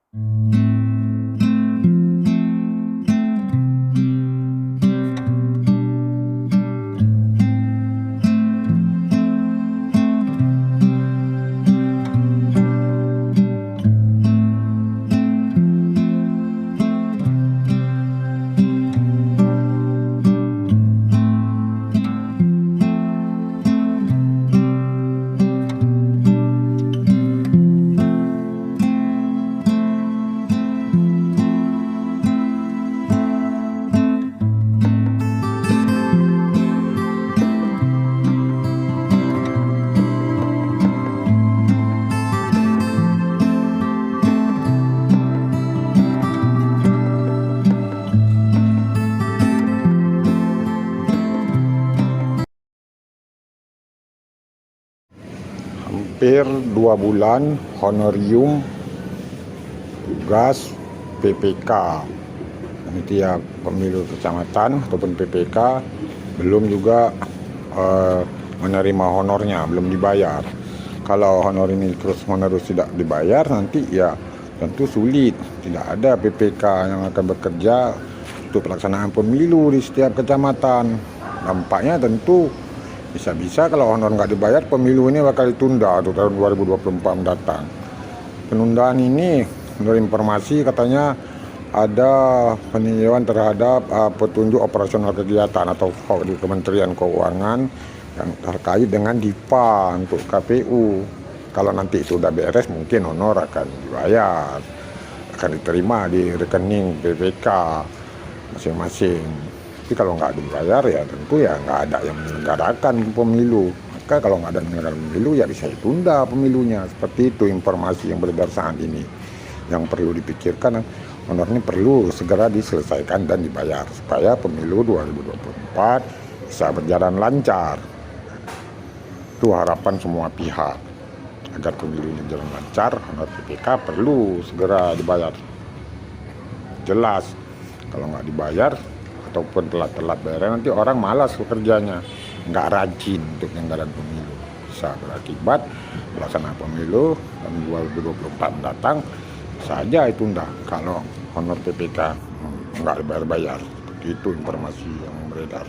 Hampir 2 bulan honorium tugas PPK panitia pemilu kecamatan ataupun PPK belum juga menerima honornya, belum dibayar. Kalau honor ini terus menerus tidak dibayar, nanti ya tentu sulit, tidak ada PPK yang akan bekerja untuk pelaksanaan pemilu di setiap kecamatan. Dampaknya tentu bisa-bisa kalau honor nggak dibayar, pemilu ini bakal ditunda untuk tahun 2024 mendatang. Penundaan ini menurut informasi katanya ada peninjauan terhadap petunjuk operasional kegiatan atau di Kementerian Keuangan yang terkait dengan DIPA untuk KPU. Kalau nanti itu udah beres, mungkin honor akan dibayar, akan diterima di rekening PPK masing-masing. Tapi kalau nggak dibayar ya tentu ya nggak ada yang menyelenggarakan pemilu. Maka kalau nggak ada menyelenggarakan pemilu ya bisa ditunda pemilunya. Seperti itu informasi yang beredar saat ini. Yang perlu dipikirkan, honor ini perlu segera diselesaikan dan dibayar supaya pemilu 2024 bisa berjalan lancar. Itu harapan semua pihak. Agar pemilu ini berjalan lancar, honor PPK perlu segera dibayar. Jelas, kalau nggak dibayar ataupun telat-telat bayar, nanti orang malas bekerjanya, nggak rajin untuk penyelenggaraan pemilu, bisa berakibat pelaksanaan pemilu tahun 2024 mendatang saja ditunda kalau honor PPK nggak dibayar-bayar. Itu informasi yang beredar.